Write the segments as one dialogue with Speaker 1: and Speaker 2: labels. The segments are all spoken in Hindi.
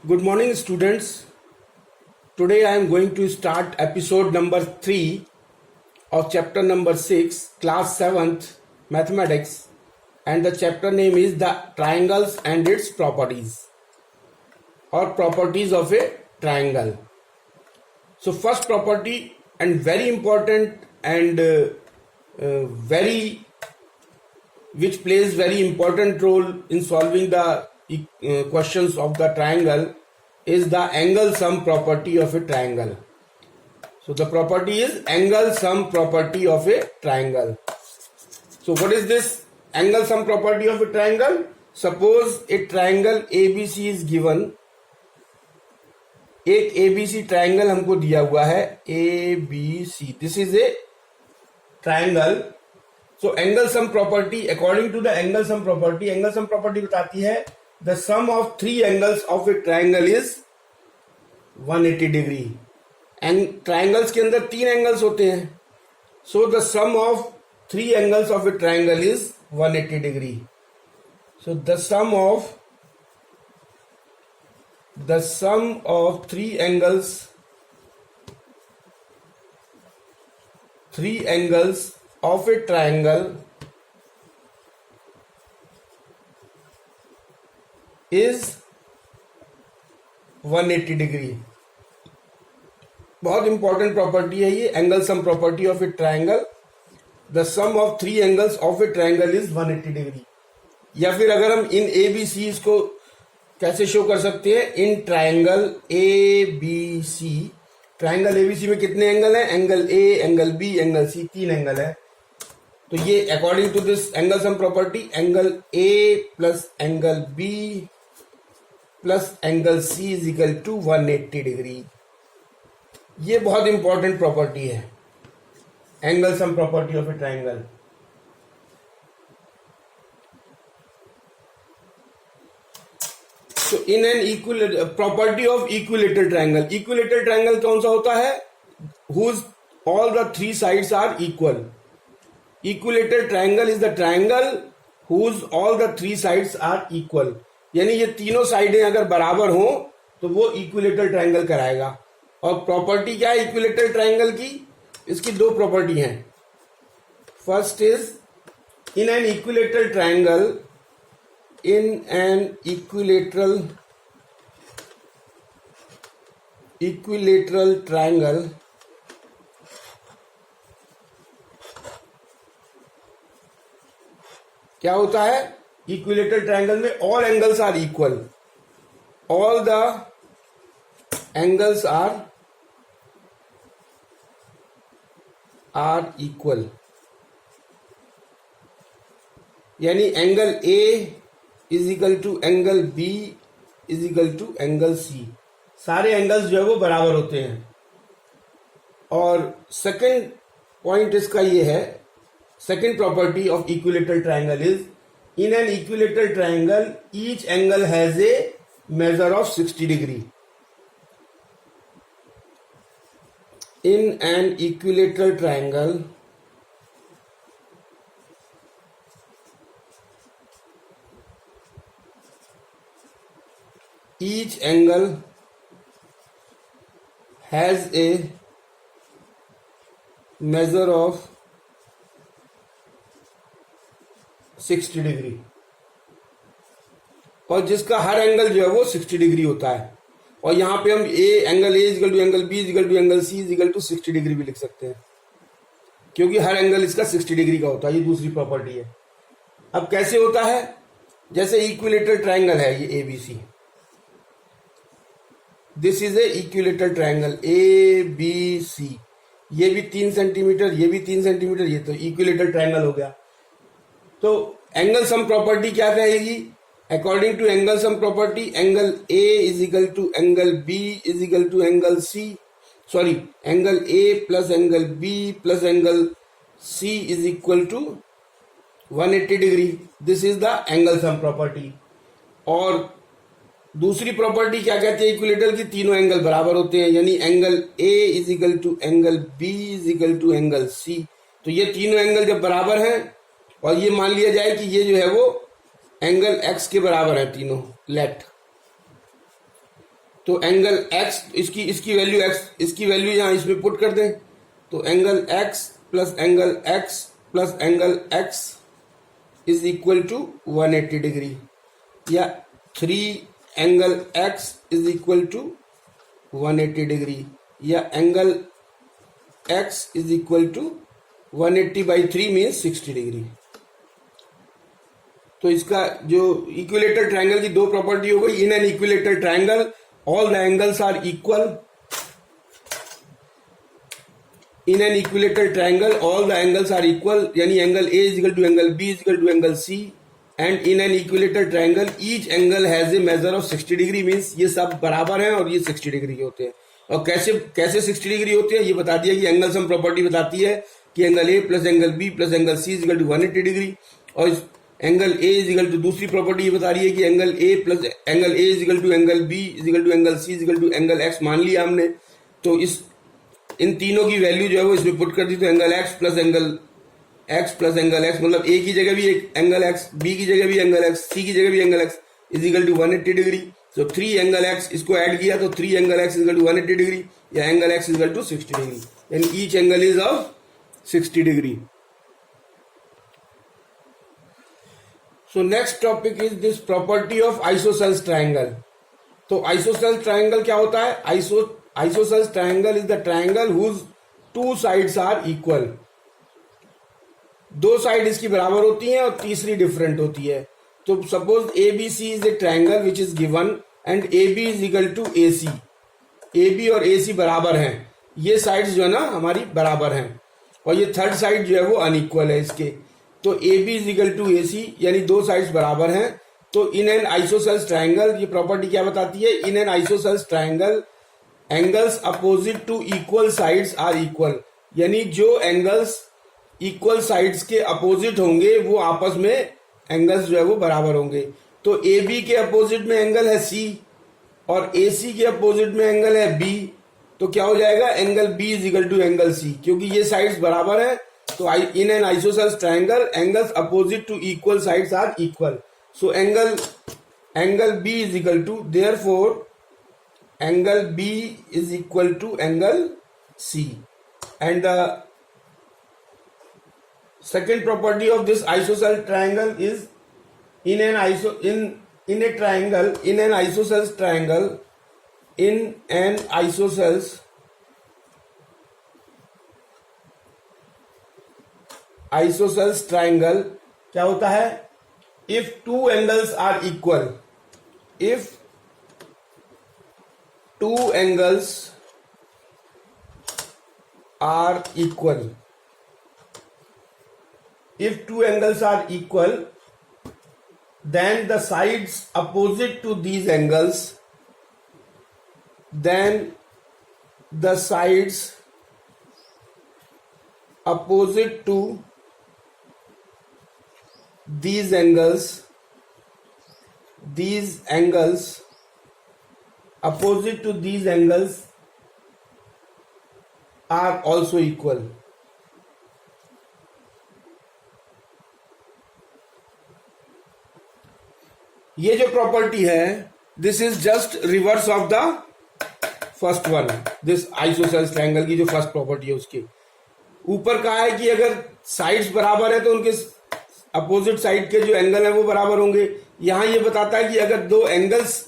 Speaker 1: Good morning, students. Today I am going to start episode number 3 of chapter number 6, class 7th, mathematics, and the chapter name is the triangles and its properties or properties of a triangle. So, first property and very important and which plays very important role in solving the questions of the triangle is the angle sum property of a triangle. So the property is angle sum property of a triangle. So what is this angle sum property of a triangle? Suppose a triangle ABC is given. एक ABC ट्राइंगल हमको दिया हुआ है ABC. This is a triangle. So angle sum property, according to the angle sum property बताती है the sum of three angles of a triangle is 180 degree. And triangles के अंदर तीन एंगल्स होते हैं. So the sum of three angles of a triangle is 180 degree. So the sum of three angles of a triangle is 180 degree. बहुत इंपॉर्टेंट प्रॉपर्टी है ये angle sum property of a triangle. The sum of three angles of a triangle is 180 degree. या फिर अगर हम इन ए बी सी को कैसे शो कर सकते हैं, in triangle A B C. Triangle A B C में कितने एंगल हैं? Angle A, angle B, angle C, तीन एंगल है. तो ये according to this angle sum property angle A plus angle B plus angle C is equal to 180 degree. ये बहुत इंपॉर्टेंट प्रॉपर्टी है angle sum property of a triangle. तो in an property of equilateral triangle. Equilateral triangle कौन सा होता है? Whose all the three sides are equal. Equilateral triangle is the triangle whose all the three sides are equal. यानी ये तीनों साइडें अगर बराबर हो तो वो इक्विलेटरल ट्राइंगल कराएगा. और प्रॉपर्टी क्या है इक्विलेटरल ट्राइंगल की? इसकी दो प्रॉपर्टी हैं. First is in an equilateral triangle क्या होता है? इक्विलेटरल ट्राइंगल में all angles are equal. All the angles are equal. यानी angle A is equal to angle B is equal to angle C. सारे एंगल्स जो है वो बराबर होते हैं. और सेकंड पॉइंट इसका ये है, second property of equilateral triangle is in an equilateral triangle each angle has a measure of 60 degree. In an equilateral triangle, each angle has a measure of 60 degree. और जिसका हर एंगल जो है वो 60 डिग्री होता है. और यहां पे हम angle A is equal to angle B is equal to angle C is equal to 60 degree भी लिख सकते हैं, क्योंकि हर एंगल इसका 60 डिग्री का होता है. ये दूसरी प्रॉपर्टी है. अब कैसे होता है? जैसे इक्विलेटरल ट्राइंगल है ये A B C. This is a equilateral triangle A B C. ये भी 3 सेंटीमीटर, ये भी 3 सेंटीमीटर, ये तो इक्विलेटरल ट्राइंगल हो गया. तो एंगल सम प्रॉपर्टी क्या कहेगी? According to angle sum property, angle A is equal to angle B is equal to angle C. Sorry, angle A plus angle B plus angle C is equal to 180 degree. This is the angle sum property. और दूसरी प्रॉपर्टी क्या कहती है इक्विलेटरल की? तीनों एंगल बराबर होते हैं. यानी angle A is equal to angle B is equal to angle C. तो ये तीनों एंगल जब बराबर हैं और ये मान लिया जाए कि ये जो है वो एंगल x के बराबर है तीनों, लेट. तो एंगल x, इसकी वैल्यू x, इसकी वैल्यू यहाँ इसमें पुट कर दें, तो angle x plus angle x plus angle x is equal to 180 degree, या 3 angle x is equal to 180 degree, या angle x is equal to 180 by 3 means 60 degree. तो इसका जो इक्विलेटरल ट्रायंगल की दो प्रॉपर्टी हो गई। In an equilateral triangle all the angles are equal, in an equilateral triangle all the angles are equal, यानी angle A is equal to angle B is equal to angle C, and in an equilateral triangle each angle has a measure of 60 degree, means ये सब बराबर हैं और ये 60 डिग्री के होते हैं। और कैसे 60 डिग्री होते हैं ये बता दिया कि एंगल सम प्रॉपर्टी बताती है कि angle A plus angle B plus angle C is equal to 180 degree, और angle A is equal to दूसरी प्रॉपर्टी ये बता रही है कि angle A plus angle A is equal to angle B is equal to angle C is equal to angle x मान लिया हमने। तो इन तीनों की वैल्यू जो है वो इसमें पुट कर दी, तो angle x plus angle x मतलब ए की जगह भी एक एंगल एक्स, बी की जगह भी एंगल एक्स, सी की जगह भी angle x is equal to 180 degree. तो 3 एंगल एक्स इसको ऐड किया तो 3 angle x is equal to 180 degree, या angle x is equal to 60 degree, यानी each angle is of 60 degree. So next topic is this property of isosceles triangle. तो isosceles triangle क्या होता है? Isosceles triangle is the triangle whose two sides are equal. दो साइड इसकी बराबर होती हैं और तीसरी डिफरेंट होती है। तो suppose ABC is a triangle which is given and AB is equal to AC. AB और AC बराबर हैं, ये साइड्स जो है ना हमारी बराबर हैं, और ये थर्ड साइड जो है वो अनइक्वल है इसके। तो A B is equal to A C, यानी दो साइड्स बराबर हैं। तो इन एन आइसोसेल्स ट्रायंगल ये प्रॉपर्टी क्या बताती है? In an isosceles triangle angles opposite to equal sides are equal, यानी जो एंगल्स इक्वल साइड्स के अपोजिट होंगे वो आपस में एंगल्स जो है वो बराबर होंगे। तो ए बी के अपोजिट में एंगल है सी और ए सी के अपोजिट में एंगल है बी, तो क्या हो जाएगा? Angle B is equal to angle C, क्योंकि ये साइड्स बराबर है। So in an isosceles triangle, angles opposite to equal sides are equal. So angle B is equal to, therefore angle B is equal to angle C. And the second property of this isosceles triangle is in an isosceles triangle क्या होता है? If two angles are equal, if two angles are equal, then the sides opposite to these angles, these angles opposite to these angles are also equal. ये जो प्रॉपर्टी है, this is just reverse of the first one, this isosceles triangle की जो फर्स्ट प्रॉपर्टी है उसकी ऊपर कहा है कि अगर साइड्स बराबर है तो उनके अपोजिट साइड के जो एंगल है वो बराबर होंगे। यहां ये बताता है कि अगर दो एंगल्स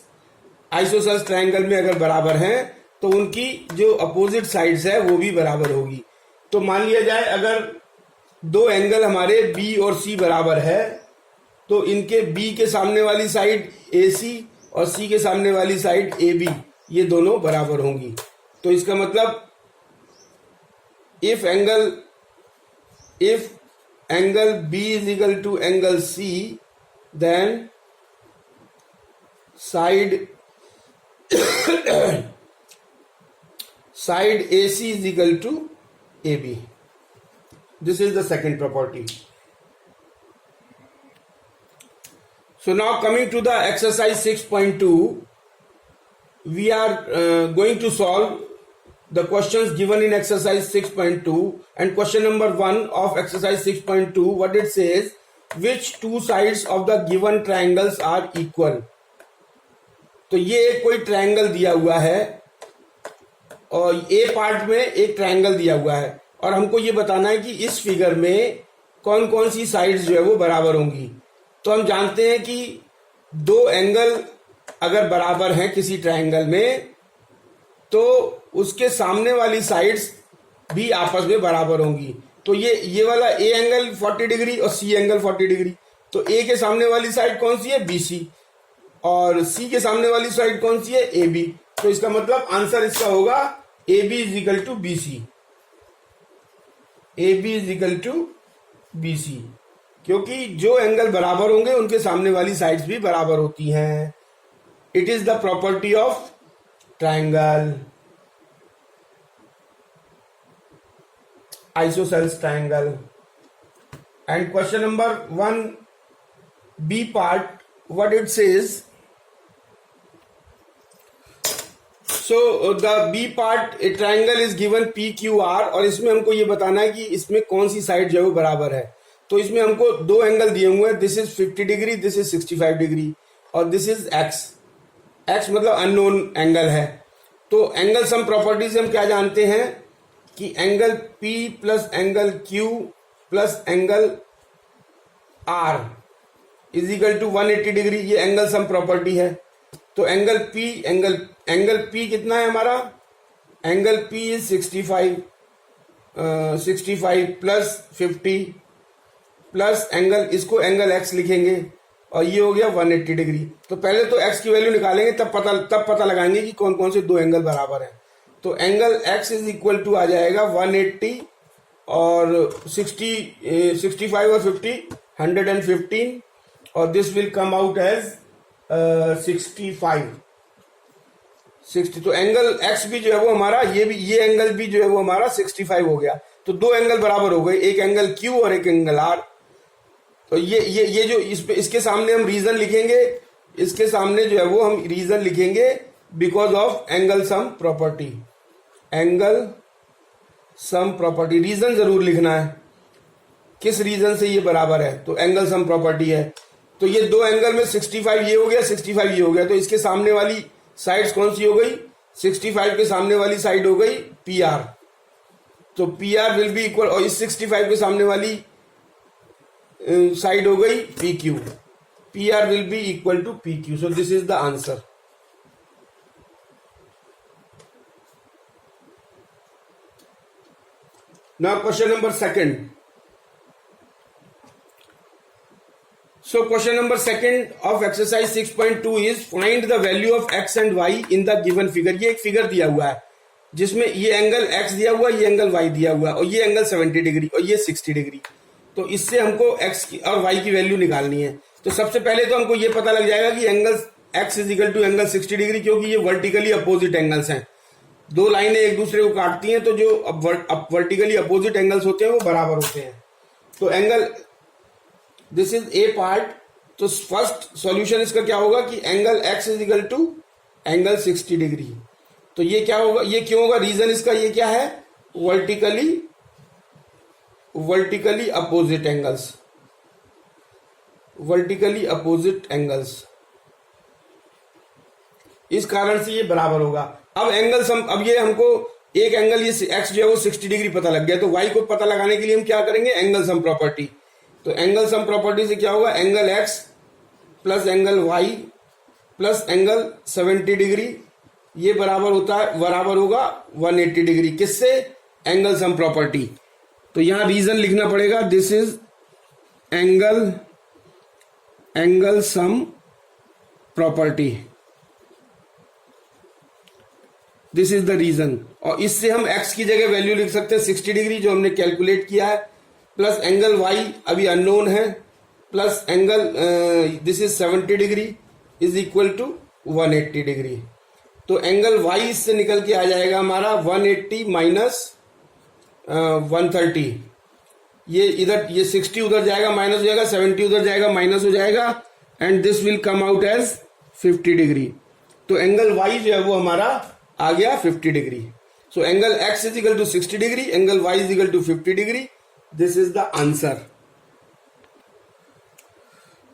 Speaker 1: आइसोसेल्स ट्रायंगल में अगर बराबर हैं तो उनकी जो अपोजिट साइड्स है वो भी बराबर होगी। तो मान लिया जाए अगर दो एंगल हमारे बी और सी बराबर है तो इनके बी के सामने वाली साइड ए सी और सी के सामने वाली साइड ए बी, ये दोनों बराबर होंगी। तो इसका मतलब if angle B is equal to angle C, then side AC is equal to AB. This is the second property. So now coming to the exercise 6.2, we are going to solve the questions given in exercise 6.2, and question number 1 of exercise 6.2, what it says, which two sides of the given triangles are equal. तो ये कोई ट्रायंगल दिया हुआ है और ए पार्ट में एक ट्रायंगल दिया हुआ है और हमको ये बताना है कि इस फिगर में कौन कौन सी साइड्स जो है वो बराबर होंगी। तो हम जानते हैं कि दो एंगल अगर बराबर हैं किसी ट्रायंगल में तो उसके सामने वाली साइड्स भी आपस में बराबर होंगी। तो ये वाला ए एंगल 40 डिग्री और सी एंगल 40 डिग्री, तो ए के सामने वाली साइड कौन सी है, BC, और सी के सामने वाली साइड कौन सी है, AB। तो इसका मतलब आंसर इसका होगा AB is equal to BC, AB is equal to BC, क्योंकि जो एंगल बराबर होंगे उनके सामने वाली साइड्स भी बराबर होती हैं। It is the property of triangle, isosceles triangle. And question number 1B part, what it says, so the B part, a triangle is given PQR और इसमें हमको ये बताना है कि इसमें कौन सी साइड जो है वो बराबर है। तो इसमें हमको दो एंगल दिए हुए हैं, this is 50 degree, this is 65 degree और दिस इज X मतलब अननोन एंगल है। तो एंगल सम प्रॉपर्टी से हम क्या जानते हैं कि angle P plus angle Q plus angle R is equal to 180 degree, ये एंगल सम प्रॉपर्टी है। तो एंगल P कितना है हमारा, angle P is 65 plus 50 plus angle, इसको एंगल X लिखेंगे और ये हो गया 180 डिग्री। तो पहले तो X की वैल्यू निकालेंगे तब पता लगाएंगे कि कौन कौन से दो एंगल बराबर है। तो angle X is equal to आ जाएगा 180 और 65 और 50 115 और this will come out as 60। तो एंगल X भी जो है वो हमारा, ये एंगल भी जो है वो हमारा 65 हो गया। तो दो एंगल बराबर हो गए, एक एंगल Q और एक एंगल R। तो ये जो इसके सामने हम रीजन लिखेंगे, इसके सामने जो है वो हम रीजन लिखेंगे because of angle sum property. Angle sum property, reason जरूर लिखना है किस रीजन से ये बराबर है, तो एंगल सम प्रॉपर्टी है। तो ये दो एंगल में 65 ये हो गया, 65 ये हो गया, तो इसके सामने वाली साइड्स कौन सी हो गई, 65 के सामने वाली साइड हो गई PR। तो PR विल बी इक्वल, और इस 65 के सामने वाली साइड हो गई PQ, PR will be equal to PQ। So this is the answer. Now question number 2. So question number 2 of exercise 6.2 is find the value of x and y in the given figure। ये एक फिगर दिया हुआ है जिसमें ये एंगल x दिया हुआ है, ये एंगल y दिया हुआ है और ये एंगल 70 डिग्री और ये 60 डिग्री। तो इससे हमको x की और y की वैल्यू निकालनी है। तो सबसे पहले तो हमको ये पता लग जाएगा कि angle x is equal to angle 60 degree, क्योंकि ये वर्टिकली अपोजिट एंगल्स हैं। दो लाइनें एक दूसरे को काटती हैं तो जो अब वर्टिकली अपोजिट एंगल्स होते हैं वो बराबर होते हैं। तो angle, this is a part. तो फर्स्ट सॉल्यूशन इसका क्या होगा कि angle x is equal to angle 60 degree. तो ये क्या होगा, ये क्यों होगा, रीजन इसका ये क्या है, वर्टिकली अपोजिट एंगल्स, इस कारण से ये बराबर होगा। अब एंगल सम, अब ये हमको एक एंगल ये x जो है वो 60 डिग्री पता लग गया, तो y को पता लगाने के लिए हम क्या करेंगे, एंगल सम प्रॉपर्टी। तो एंगल सम प्रॉपर्टी से क्या होगा, angle x plus angle y plus angle 70 degree, ये बराबर होगा 180 डिग्री। किससे, एंगल सम प्रॉपर्टी। तो यहां रीजन लिखना पड़ेगा, this is angle sum property, this is the reason. और इससे हम x की जगह वैल्यू लिख सकते हैं 60 डिग्री जो हमने कैलकुलेट किया है, प्लस एंगल y अभी अननोन है, plus angle this is 70 degree is equal to 180 degree. तो एंगल y इससे निकल के आ जाएगा हमारा 180 माइनस 130। ये इधर, ये 60 उधर जाएगा माइनस हो जाएगा, 70 उधर जाएगा माइनस हो जाएगा, and this will come out as 50 degree. तो एंगल y जो है वो हमारा आ गया 50 degree. So angle x is equal to 60 degree, angle y is equal to 50 degree. This is the answer.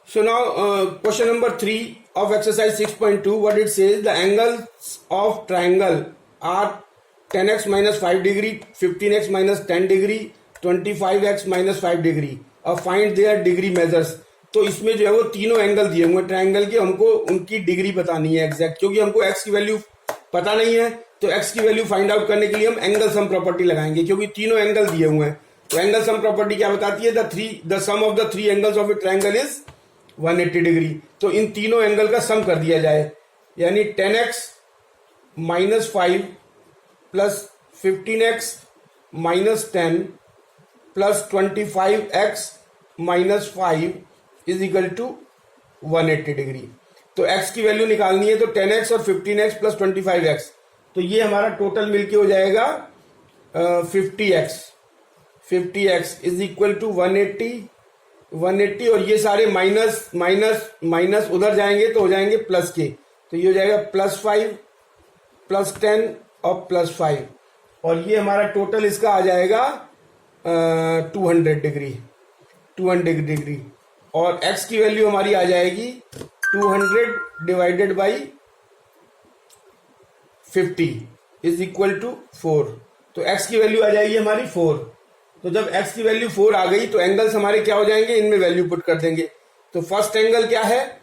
Speaker 1: So now question number 3 of exercise 6.2, what it says, the angles of triangle are 10x minus 5 degree, 15x minus 10 degree, 25x minus 5 degree और find their degree measures. तो इसमें जो है वो तीनों एंगल दिए हुए ट्रायंगल के, हमको उनकी डिग्री बतानी है एग्जैक्ट, क्योंकि हमको x की वैल्यू पता नहीं है तो x की वैल्यू फाइंड आउट करने के लिए हम एंगल सम प्रॉपर्टी लगाएंगे, क्योंकि तीनों एंगल दिए हुए हैं. तो एंगल सम प्रॉपर्टी क्या बताती है, the sum of the three angles of a triangle is 180 degree. तो इन तीनों एंगल का सम कर दिया जाए, यानी 10x minus 5 plus 15x minus 10 plus 25x minus 5 is equal to 180 degree. तो x की वैल्यू निकालनी है, तो 10x और 15x प्लस 25x, तो ये हमारा टोटल मिलके हो जाएगा 50x इज इक्वल टू 180 और ये सारे माइनस माइनस माइनस उधर जाएंगे तो हो जाएंगे प्लस के, तो ये हो जाएगा +5 +10 और +5 और ये हमारा टोटल इसका आ जाएगा 200 डिग्री और x की वैल्यू हमारी आ जाएगी 200 divided by 50 is equal to 4. तो x की वैल्यू आ जाएगी हमारी 4. तो जब x की वैल्यू 4 आ गई तो एंगल्स हमारे क्या हो जाएंगे, इनमें वैल्यू पुट कर देंगे. तो फर्स्ट एंगल क्या है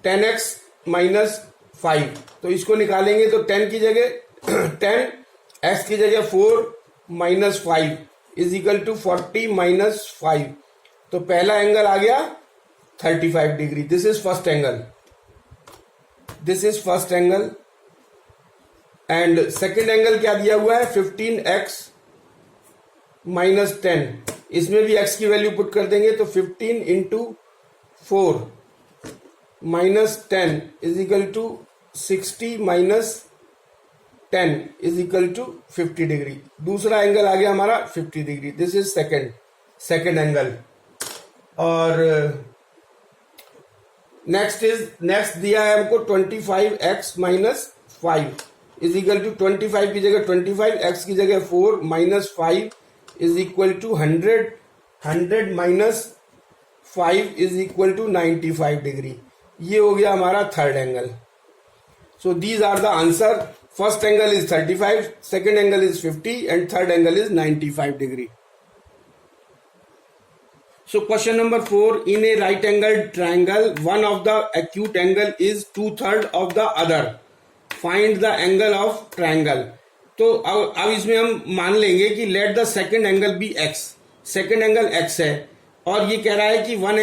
Speaker 1: 10x माइनस 5, तो इसको निकालेंगे तो 10 की जगह 10 x की जगह 4 minus 5 is equal to 40 minus 5. तो पहला एंगल आ गया 35 degree. This is first angle and second angle क्या दिया हुआ है 15x माइनस 10. इसमें भी x की वैल्यू पुट कर देंगे तो 15 into 4 minus 10 is equal to 60 minus 10 is equal to 50 degree. दूसरा एंगल आ गया हमारा 50 degree. This is second angle. और नेक्स्ट दिया है हमको 25x minus 5 is equal to 25 की जगह 25, x की जगह 4 minus 5 is equal to 100 minus 5 is equal to 95 degree. ये हो गया हमारा third angle. So these are the answer. First angle is 35, second angle is 50 and third angle is 95 degree. So question number 4, in a right angled triangle, one of the acute angle is 2/3 of the other. Find the angle of triangle. तो अब इसमें हम मान लेंगे कि let the second angle be x. Second angle x है और ये कह रहा है कि one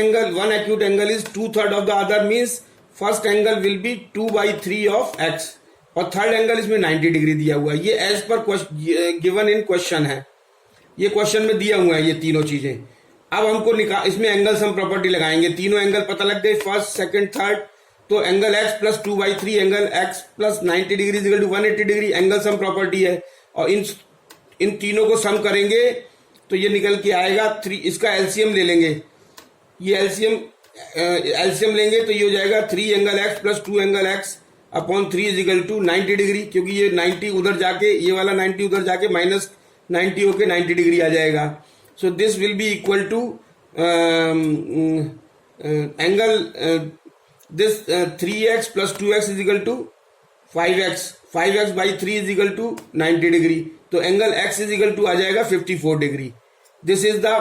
Speaker 1: acute angle is 2/3 of the other, means first angle will be 2/3 of x और थर्ड एंगल इसमें 90 डिग्री दिया हुआ है. ये as per given in question है, ये क्वेश्चन में दिया हुआ है ये तीनों चीजें. अब हमको इसमें एंगल सम प्रॉपर्टी लगाएंगे. तीनों एंगल पता लग गए, फर्स्ट सेकंड थर्ड. तो angle x plus 2/3 angle x plus 90 degree equal to 180 degree angle sum property है. और इन तीनों को सम करेंगे तो ये निकल के आएगा 3. इसका एलसीएम ले लेंगे, ये एलसीएम लेंगे तो ये हो जाएगा 3 angle x plus 2 angle x upon 3 is equal to 90 degree, क्योंकि ये 90 उधर जाके ये वाला 90 उधर जाके माइनस 90 होके 90 डिग्री आ जाएगा. So this will be equal to angle this 3x plus 2x is equal to 5x. 5x by 3 is equal to 90 degree. तो angle x is equal to आ जाएगा 54 degree. This is the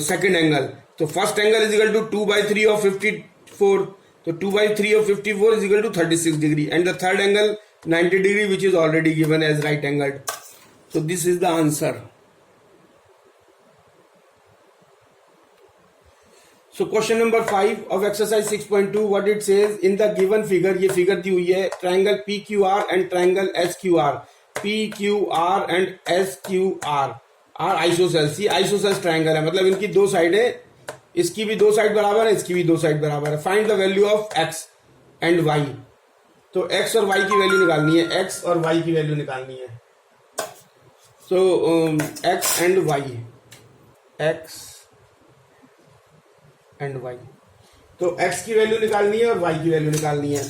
Speaker 1: second angle. तो first angle is equal to 2/3 of 54. तो 2/3 of 54 is equal to 36 degree. And the third angle 90 degree, which is already given as right angled. So this is the answer. So question number 5 of exercise 6.2, what it says in the given figure, ये फिगर दी हुई है triangle PQR and triangle SQR. PQR and SQR are isosceles. ये isosceles triangle है, मतलब इनकी दो साइडें, इसकी भी दो साइड बराबर है, इसकी भी दो साइड बराबर है. Find the value of x and y. तो x और y की वैल्यू निकालनी है, x और y की वैल्यू निकालनी है. So x and y, x and y. तो x की वैल्यू निकालनी है और y की वैल्यू निकालनी है.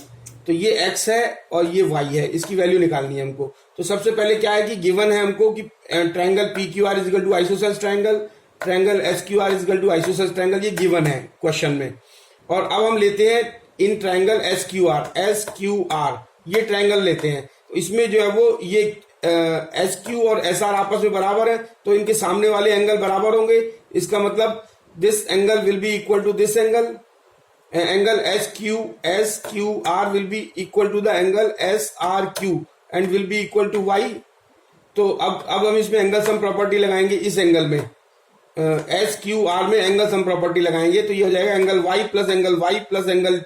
Speaker 1: तो ये x है और ये y है, इसकी वैल्यू निकालनी है हमको. तो सबसे पहले क्या है कि गिवन है हमको कि triangle PQR is equal to isosceles triangle, triangle SQR is equal to isosceles triangle. ये गिवन है क्वेश्चन में. और अब हम लेते हैं in triangle S Q R, ये ट्राइंगल लेते हैं। तो इसमें जो है वो ये एस क्यू और एस आर आपस में बराबर है, तो इनके सामने वाले एंगल बराबर होंगे। इसका मतलब this angle will be equal to this angle, angle S Q R will be equal to the angle S R Q and will be equal to y. तो अब हम इसमें एंगल सम प्रॉपर्टी लगाएंगे, इस एंगल में एस क्यू आर में एंगल सम प्रॉपर्टी लगाएंगे, तो ये हो जाएगा angle y plus angle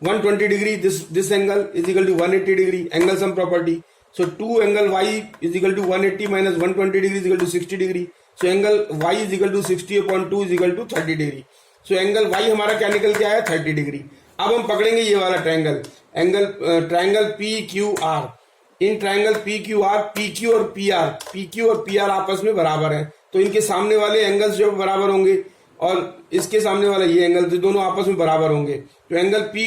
Speaker 1: 120 degree, this angle is equal to 180 degree, angle sum property. So 2 angle y is equal to 180 minus 120 degree is equal to 60 degree. So angle y is equal to 60/2 is equal to 30 degree. So angle y हमारा क्या निकल के आया, 30 डिग्री। अब हम पकड़ेंगे ये वाला triangle, triangle P Q R. In triangle P Q R, P Q और पी आर आपस में बराबर हैं, तो इनके सामने वाले एंगल्स जो बराबर होंगे और इसके सामने वाला ये एंगल, तो दोनों आपस में बराबर होंगे। तो एंगल पी